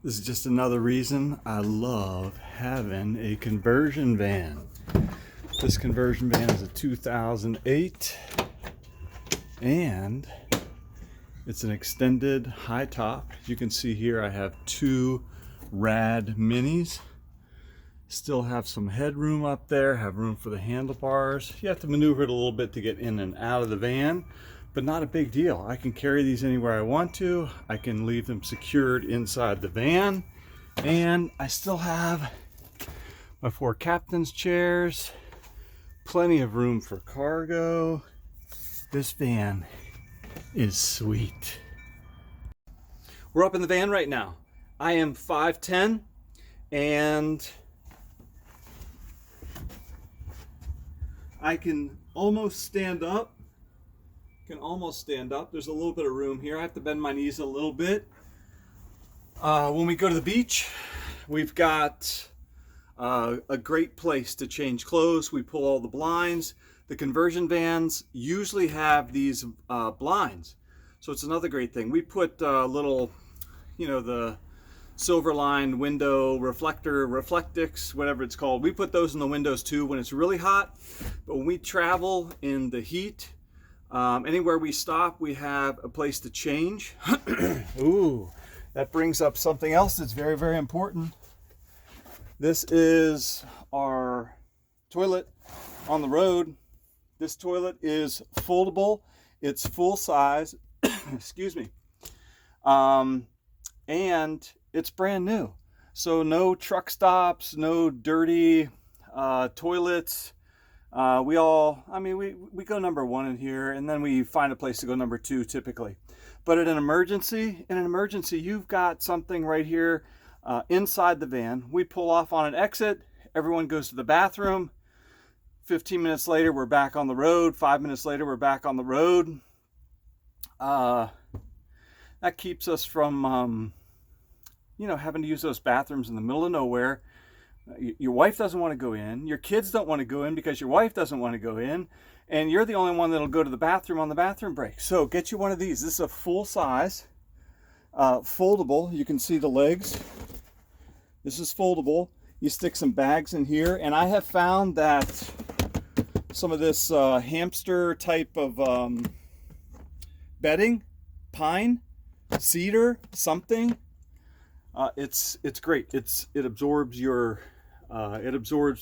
This is just another reason I love having a conversion van. This conversion van is a 2008 and it's an extended high top. As you can see here, I have two rad minis. Still have some headroom up there, have room for the handlebars. You have to maneuver it a little bit to get in and out of the van, but not a big deal. I can carry these anywhere I want to. I can leave them secured inside the van. And I still have my four captain's chairs, plenty of room for cargo. This van is sweet. We're up in the van right now. I am 5'10", and I can almost stand up. There's a little bit of room here. I have to bend my knees a little bit. When we go to the beach, we've got a great place to change clothes. We pull all the blinds. The conversion vans usually have these blinds, so it's another great thing. We put little, the silver line window reflector, reflectix, whatever it's called. We put those in the windows too when it's really hot. But when we travel in the heat, anywhere we stop, we have a place to change. Ooh, that brings up something else that's very, very important. This is our toilet on the road. This toilet is foldable. It's full size. Excuse me. And it's brand new. So no truck stops, no dirty toilets. We go number one in here, and then we find a place to go number two typically. But in an emergency, you've got something right here inside the van. We pull off on an exit. Everyone goes to the bathroom. 15 minutes later, we're back on the road. 5 minutes later, we're back on the road. That keeps us from, having to use those bathrooms in the middle of nowhere. Your wife doesn't want to go in. Your kids don't want to go in because your wife doesn't want to go in. And you're the only one that'll go to the bathroom on the bathroom break. So get you one of these. This is a full size, foldable. You can see the legs. This is foldable. You stick some bags in here. And I have found that some of this hamster type of bedding, pine, cedar, something, it's great. It absorbs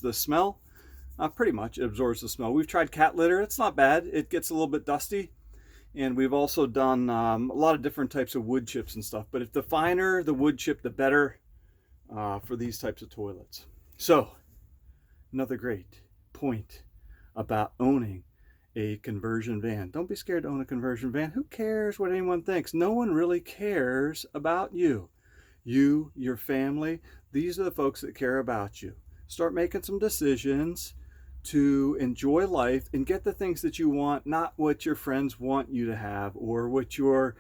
the smell. Pretty much it absorbs the smell. We've tried cat litter. It's not bad. It gets a little bit dusty. And we've also done a lot of different types of wood chips and stuff. But if the finer the wood chip, the better for these types of toilets. So another great point about owning a conversion van. Don't be scared to own a conversion van. Who cares what anyone thinks? No one really cares about you. You, your family, these are the folks that care about you. Start making some decisions to enjoy life and get the things that you want, not what your friends want you to have or what your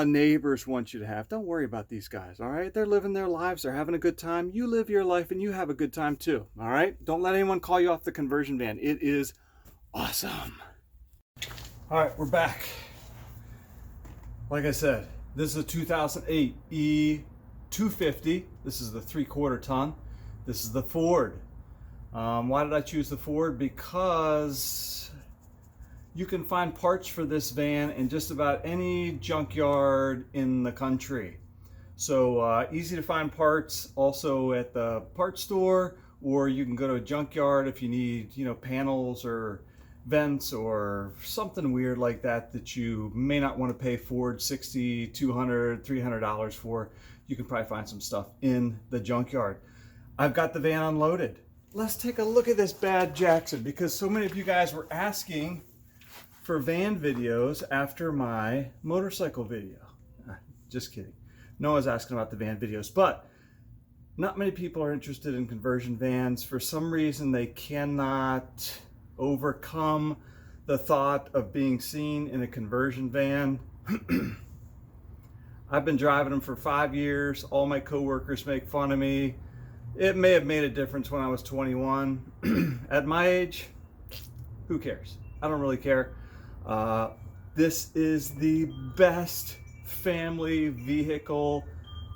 neighbors want you to have. Don't worry about these guys, all right? They're living their lives. They're having a good time. You live your life and you have a good time too, all right? Don't let anyone call you off the conversion van. It is awesome. All right, we're back. Like I said, this is a 2008 E250. This is the 3/4 ton. This is the Ford. Why did I choose the Ford? Because you can find parts for this van in just about any junkyard in the country. So easy to find parts also at the parts store, or you can go to a junkyard if you need, panels or vents or something weird like that you may not want to pay Ford $60, $200, $300 for. You can probably find some stuff in the junkyard. I've got the van unloaded. Let's take a look at this bad Jackson, because so many of you guys were asking for van videos after my motorcycle video. Just kidding. No one's asking about the van videos, but not many people are interested in conversion vans. For some reason, they cannot overcome the thought of being seen in a conversion van. I've been driving them for 5 years. All my coworkers make fun of me. It may have made a difference when I was 21. At my age, who cares? I don't really care. This is the best family vehicle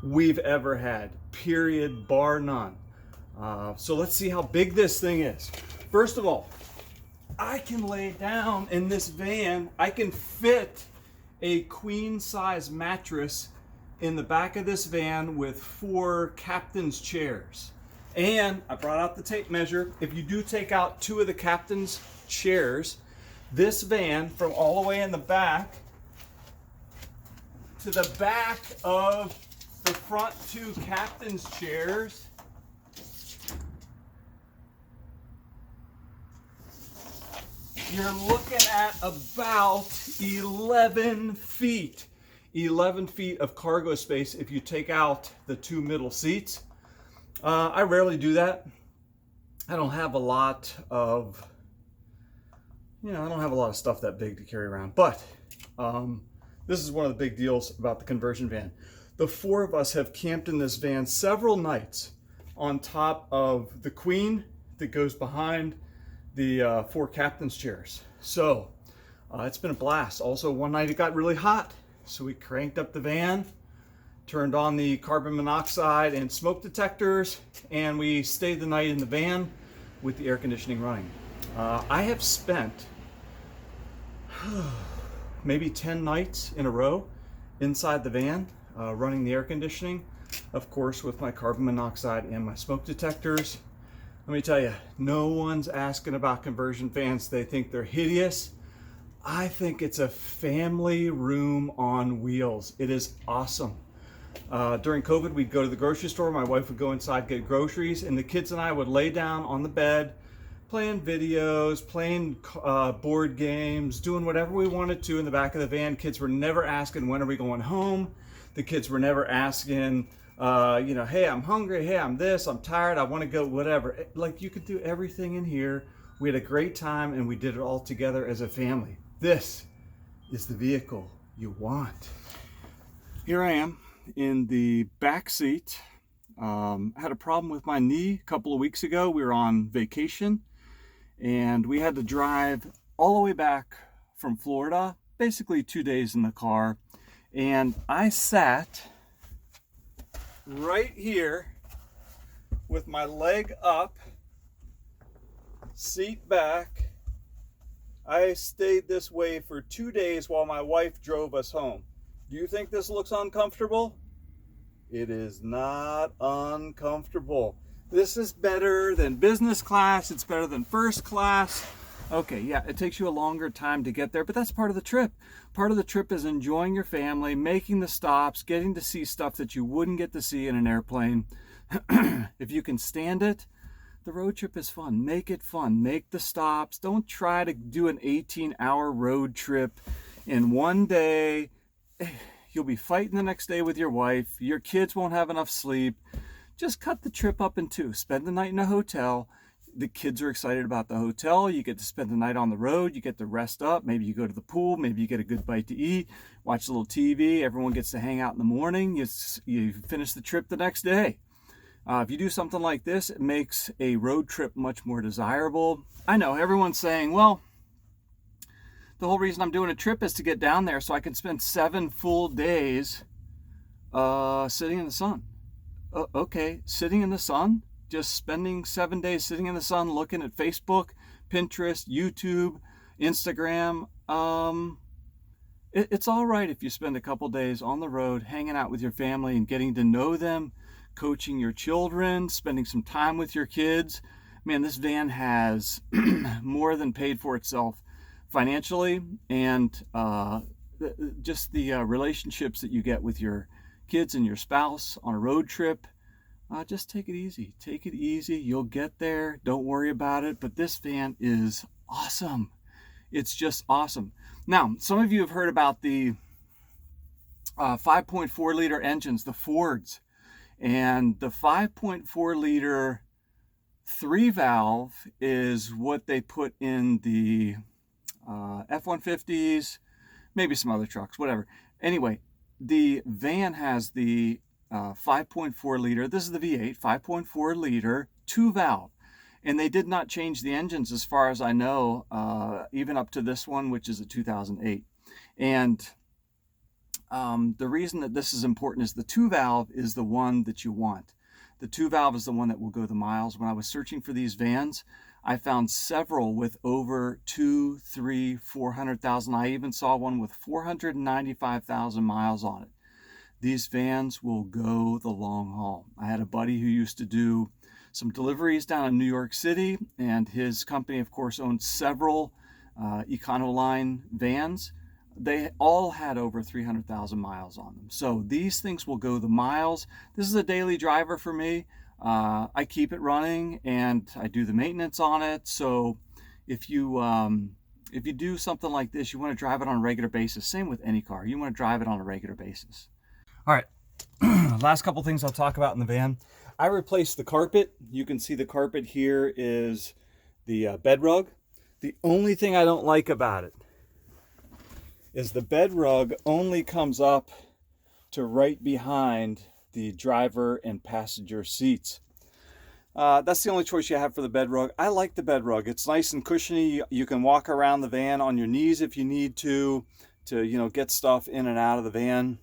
we've ever had, period, bar none. So let's see how big this thing is. First of all, I can lay down in this van. I can fit a queen size mattress in the back of this van with 4 captain's chairs. And I brought out the tape measure. If you do take out 2 of the captain's chairs, this van from all the way in the back to the back of the front 2 captain's chairs, you're looking at about 11 feet. 11 feet of cargo space if you take out the 2 middle seats. I rarely do that. I don't have a lot of, I don't have a lot of stuff that big to carry around. But this is one of the big deals about the conversion van. The 4 of us have camped in this van several nights on top of the queen that goes behind the 4 captain's chairs. So it's been a blast. Also, one night it got really hot, so we cranked up the van, turned on the carbon monoxide and smoke detectors, and we stayed the night in the van with the air conditioning running. I have spent maybe 10 nights in a row inside the van running the air conditioning, of course with my carbon monoxide and my smoke detectors. Let me tell you, no one's asking about conversion vans. They think they're hideous. I think it's a family room on wheels. It is awesome. During COVID, we'd go to the grocery store. My wife would go inside, get groceries, and the kids and I would lay down on the bed, playing videos, playing board games, doing whatever we wanted to in the back of the van. Kids were never asking, when are we going home? The kids were never asking, hey, I'm hungry, hey, I'm this, I'm tired, I want to go, whatever. Like, you could do everything in here. We had a great time, and we did it all together as a family. This is the vehicle you want. Here I am in the back seat. Had a problem with my knee a couple of weeks ago. We were on vacation, and we had to drive all the way back from Florida, basically 2 days in the car. And I sat right here with my leg up, seat back. I stayed this way for 2 days while my wife drove us home. Do you think this looks uncomfortable? It is not uncomfortable. This is better than business class. It's better than first class. Okay, yeah, it takes you a longer time to get there, but that's part of the trip. Part of the trip is enjoying your family, making the stops, getting to see stuff that you wouldn't get to see in an airplane. If you can stand it, the road trip is fun. Make it fun. Make the stops. Don't try to do an 18-hour road trip in one day. You'll be fighting the next day with your wife. Your kids won't have enough sleep. Just cut the trip up in 2. Spend the night in a hotel. The kids are excited about the hotel. You get to spend the night on the road. You get to rest up. Maybe you go to the pool. Maybe you get a good bite to eat. Watch a little TV. Everyone gets to hang out in the morning. You finish the trip the next day. If you do something like this, it makes a road trip much more desirable. I know everyone's saying, well, the whole reason I'm doing a trip is to get down there so I can spend 7 full days sitting in the sun. Okay, sitting in the sun? Just spending 7 days sitting in the sun looking at Facebook, Pinterest, YouTube, Instagram. It's all right if you spend a couple days on the road hanging out with your family and getting to know them, coaching your children, spending some time with your kids. Man, this van has more than paid for itself financially, and just the relationships that you get with your kids and your spouse on a road trip. Just take it easy. Take it easy. You'll get there. Don't worry about it. But this van is awesome. It's just awesome. Now, some of you have heard about the 5.4 liter engines, the Fords. And the 5.4 liter 3-valve is what they put in the F-150s, maybe some other trucks, whatever. Anyway, the van has the 5.4 liter, this is the V8, 5.4 liter, 2-valve. And they did not change the engines as far as I know, even up to this one, which is a 2008. And The reason that this is important is the 2-valve is the one that you want. The 2-valve is the one that will go the miles. When I was searching for these vans, I found several with over 2, 3, 400,000. I even saw one with 495,000 miles on it. These vans will go the long haul. I had a buddy who used to do some deliveries down in New York City, and his company, of course, owned several Econoline vans. They all had over 300,000 miles on them. So these things will go the miles. This is a daily driver for me. I keep it running and I do the maintenance on it. So if you do something like this, you want to drive it on a regular basis. Same with any car. You want to drive it on a regular basis. All right. Last couple things I'll talk about in the van. I replaced the carpet. You can see the carpet here is the bed rug. The only thing I don't like about it is the bed rug only comes up to right behind the driver and passenger seats. That's the only choice you have for the bed rug. I like the bed rug. It's nice and cushiony. You can walk around the van on your knees if you need to get stuff in and out of the van.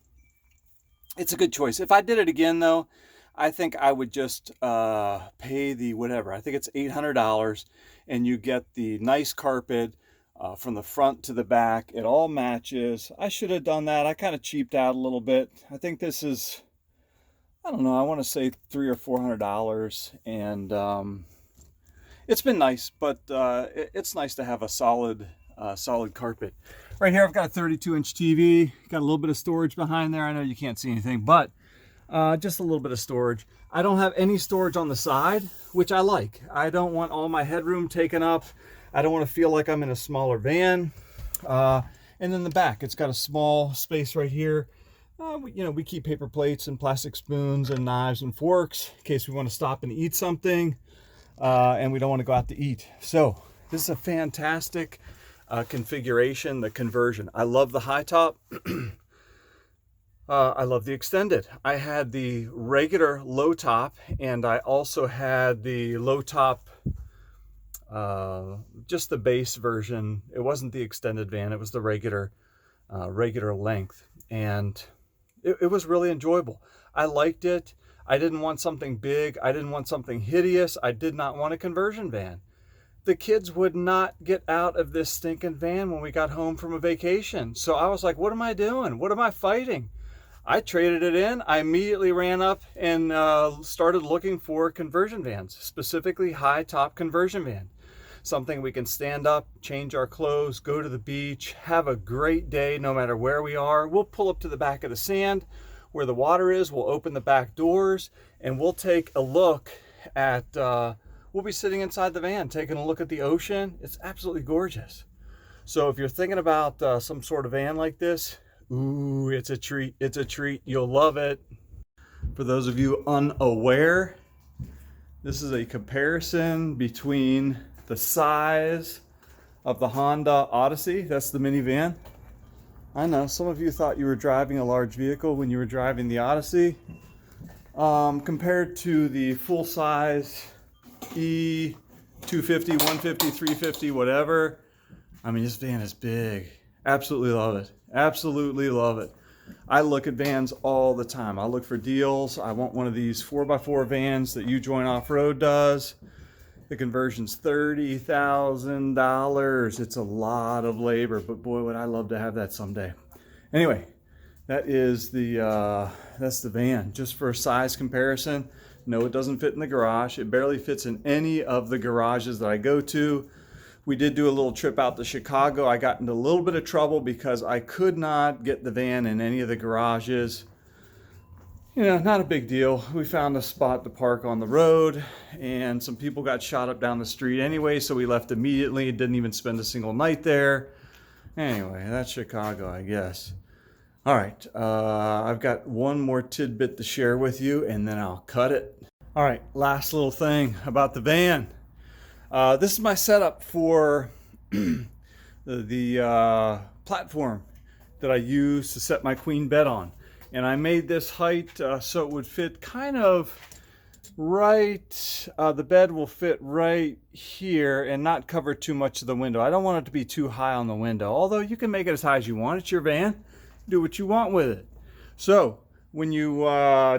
It's a good choice. If I did it again though, I think I would just pay the whatever. I think it's $800 and you get the nice carpet from the front to the back. It all matches. I should have done that. I kind of cheaped out a little bit. I think this is, I don't know, I want to say $300 or $400, and it's been nice, but it's nice to have a solid carpet. Right here I've got a 32-inch TV, got a little bit of storage behind there. I know you can't see anything, but just a little bit of storage. I don't have any storage on the side, which I like. I don't want all my headroom taken up. I don't want to feel like I'm in a smaller van. And then the back, it's got a small space right here. We keep paper plates and plastic spoons and knives and forks in case we want to stop and eat something, and we don't want to go out to eat. So this is a fantastic configuration, the conversion. I love the high top. I love the extended. I had the regular low top, and I also had the low top, just the base version. It wasn't the extended van, it was the regular length, and it was really enjoyable. I liked it. I didn't want something big. I didn't want something hideous. I did not want a conversion van. The kids would not get out of this stinking van when we got home from a vacation. So I was like, what am I doing? What am I fighting? I traded it in. I immediately ran up and started looking for conversion vans, specifically high top conversion van. Something we can stand up, change our clothes, go to the beach, have a great day no matter where we are. We'll pull up to the back of the sand where the water is. We'll open the back doors and we'll take a look at, we'll be sitting inside the van taking a look at the ocean. It's absolutely gorgeous. So if you're thinking about some sort of van like this, ooh, it's a treat. It's a treat. You'll love it. For those of you unaware, this is a comparison between the size of the Honda Odyssey. That's the minivan. I know some of you thought you were driving a large vehicle when you were driving the Odyssey. Compared to the full-size E250, 150, 350, whatever. I mean, this van is big. Absolutely love it. Absolutely love it. I look at vans all the time. I look for deals. I want one of these 4x4 vans that U Joint Off-Road does. The conversion's $30,000. It's a lot of labor, but boy, would I love to have that someday. Anyway, that is that's the van. Just for a size comparison, no, it doesn't fit in the garage. It barely fits in any of the garages that I go to. We did do a little trip out to Chicago. I got into a little bit of trouble because I could not get the van in any of the garages. You know, not a big deal. We found a spot to park on the road, and some people got shot up down the street anyway, so we left immediately. Didn't even spend a single night there. Anyway, that's Chicago, I guess. All right, I've got one more tidbit to share with you, and then I'll cut it. All right, last little thing about the van. This is my setup for the platform that I use to set my queen bed on. And I made this height so it would fit kind of right, the bed will fit right here and not cover too much of the window. I don't want it to be too high on the window, although you can make it as high as you want. It's your van. do what you want with it. So when you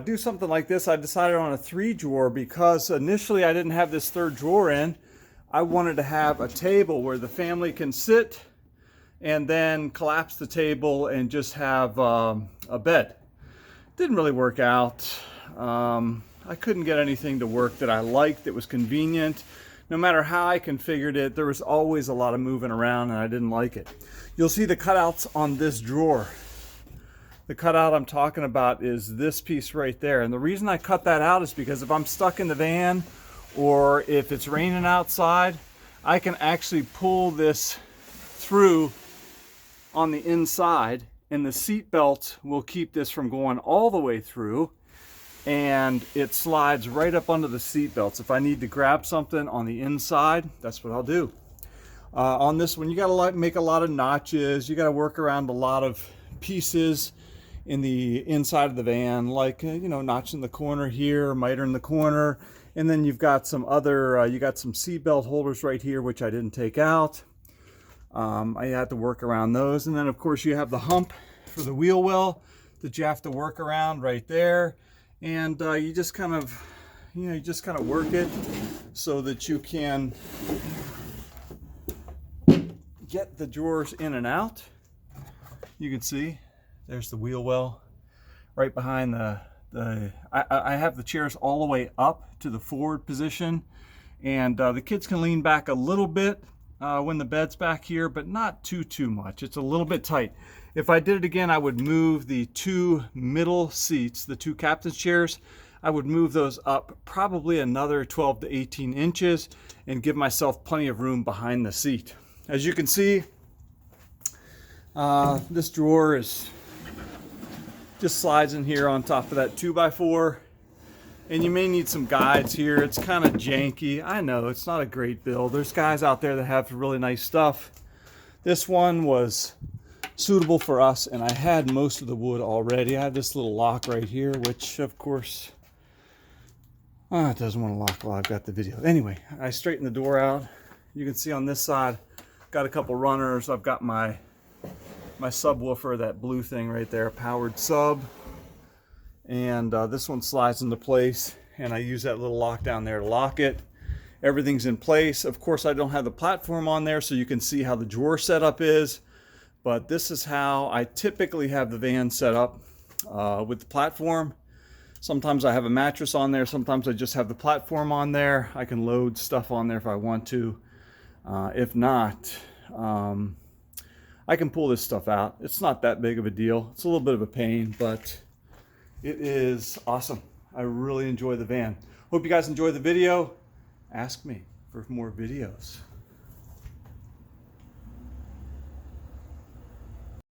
do something like this, I decided on a 3-drawer because initially I didn't have this 3rd drawer in. I wanted to have a table where the family can sit and then collapse the table and just have a bed. Didn't really work out. I couldn't get anything to work that I liked that was convenient. No matter how I configured it, there was always a lot of moving around and I didn't like it. You'll see the cutouts on this drawer. The cutout I'm talking about is this piece right there. And the reason I cut that out is because if I'm stuck in the van or if it's raining outside, I can actually pull this through on the inside, and the seat belt will keep this from going all the way through, and it slides right up under the seat belts. If I need to grab something on the inside, that's what I'll do. On this one, you gotta make a lot of notches. You gotta work around a lot of pieces in the inside of the van, like you know, notch in the corner here, miter in the corner, and then you've got some other you got some seat belt holders right here, which I didn't take out. I had to work around those, and then of course you have the hump for the wheel well that you have to work around right there, and you just kind of work it so that you can get the drawers in and out. You can see there's the wheel well right behind I have the chairs all the way up to the forward position, and the kids can lean back a little bit when the bed's back here, but not too much. It's a little bit tight. If I did it again, I would move the 2 middle seats, the 2 captain's chairs. I would move those up probably another 12 to 18 inches and give myself plenty of room behind the seat. As you can see, this drawer just slides in here on top of that 2x4. And you may need some guides here. It's kind of janky. I know it's not a great build. There's guys out there that have really nice stuff. This one was suitable for us, and I had most of the wood already. I have this little lock right here, which of course, it doesn't want to lock while I've got the video. Anyway, I straightened the door out. You can see on this side, got a couple runners. I've got my subwoofer, that blue thing right there, powered sub. And this one slides into place, and I use that little lock down there to lock it. Everything's in place. Of course, I don't have the platform on there, so you can see how the drawer setup is, but this is how I typically have the van set up with the platform. Sometimes I have a mattress on there, sometimes I just have the platform on there. I can load stuff on there if I want to. If not, I can pull this stuff out. It's not that big of a deal. It's a little bit of a pain, but it is awesome. I really enjoy the van. Hope you guys enjoy the video. Ask me for more videos.